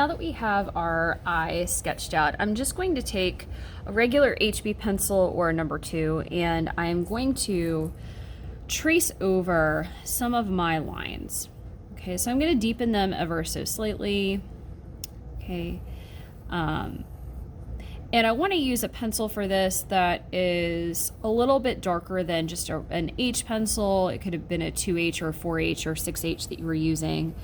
Now that we have our eye sketched out, I'm just going to take a regular HB pencil or a number 2, and I'm going to trace over some of my lines. Okay, so I'm going to deepen them ever so slightly. Okay, and I want to use a pencil for this that is a little bit darker than just an H pencil. It could have been a 2H or a 4H or 6H that you were using.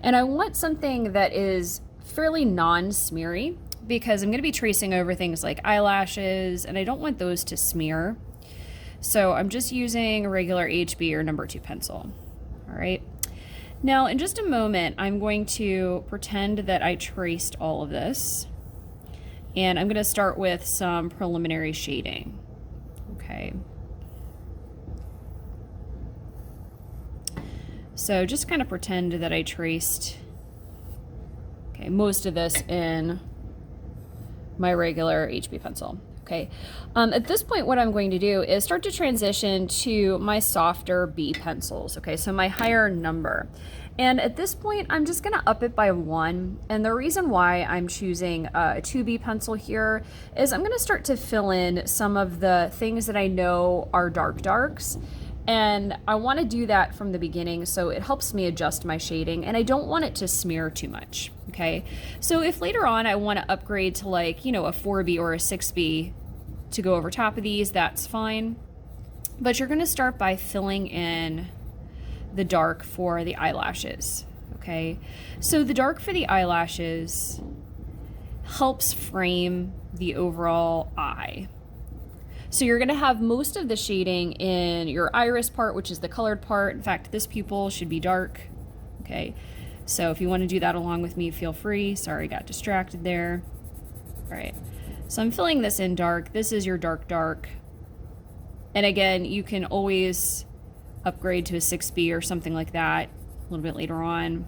And I want something that is fairly non-smeary because I'm going to be tracing over things like eyelashes, and I don't want those to smear. So I'm just using a regular HB or number 2 pencil. All right. Now, in just a moment, I'm going to pretend that I traced all of this. And I'm going to start with some preliminary shading. Okay. So just kind of pretend that I traced most of this in my regular HB pencil. Okay. At this point, what I'm going to do is start to transition to my softer B pencils. Okay, so my higher number. And at this point, I'm just gonna up it by 1. And the reason why I'm choosing a 2B pencil here is I'm gonna start to fill in some of the things that I know are darks. And I wanna do that from the beginning so it helps me adjust my shading, and I don't want it to smear too much, okay? So if later on I wanna upgrade to like, a 4B or a 6B to go over top of these, that's fine. But you're gonna start by filling in the dark for the eyelashes, okay? So the dark for the eyelashes helps frame the overall eye. So you're gonna have most of the shading in your iris part, which is the colored part. In fact, this pupil should be dark, okay? So if you wanna do that along with me, feel free. Sorry, I got distracted there. All right, so I'm filling this in dark. This is your dark. And again, you can always upgrade to a 6B or something like that a little bit later on.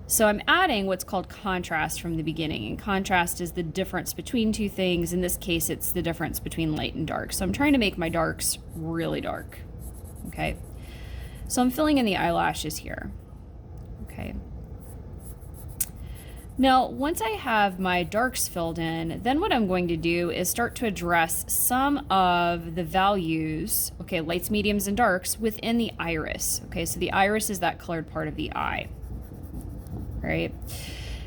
So I'm adding what's called contrast from the beginning, and contrast is the difference between two things. In this case, it's the difference between light and dark. So I'm trying to make my darks really dark, okay? So I'm filling in the eyelashes here, okay? Now, once I have my darks filled in, then what I'm going to do is start to address some of the values, okay, lights, mediums, and darks within the iris, okay? So the iris is that colored part of the eye. Right.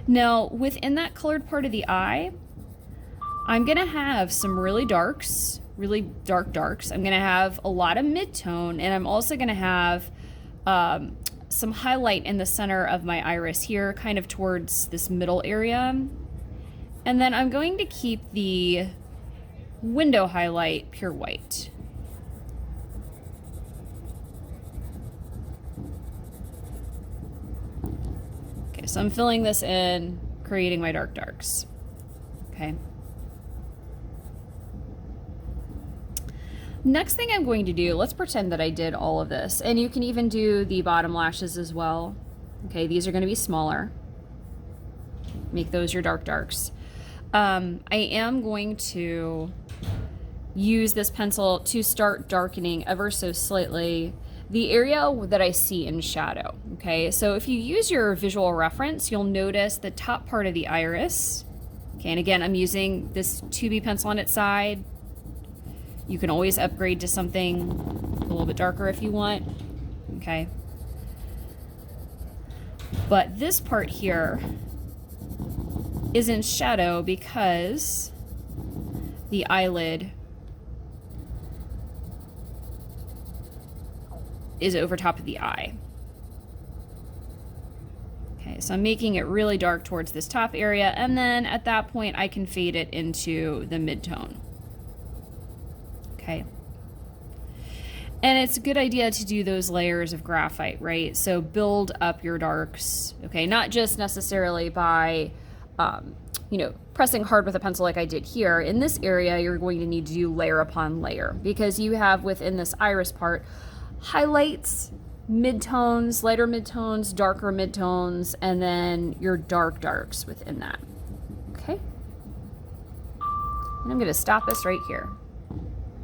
Now, within that colored part of the eye, I'm going to have some really darks, really darks. I'm going to have a lot of mid-tone, and I'm also going to have some highlight in the center of my iris here, kind of towards this middle area. And then I'm going to keep the window highlight pure white. So I'm filling this in, creating my darks, okay? Next thing I'm going to do, let's pretend that I did all of this, and you can even do the bottom lashes as well. Okay, these are gonna be smaller. Make those your darks. I am going to use this pencil to start darkening ever so slightly the area that I see in shadow, okay? So if you use your visual reference, you'll notice the top part of the iris, okay? And again, I'm using this 2B pencil on its side. You can always upgrade to something a little bit darker if you want, okay? But this part here is in shadow because the eyelid is over top of the eye. Okay, so I'm making it really dark towards this top area, and then at that point I can fade it into the mid-tone. Okay. And it's a good idea to do those layers of graphite, right? So build up your darks, okay? Not just necessarily by, pressing hard with a pencil like I did here. In this area, you're going to need to do layer upon layer because you have within this iris part highlights, midtones, lighter midtones, darker midtones, and then your darks within that, okay? And I'm gonna stop this right here.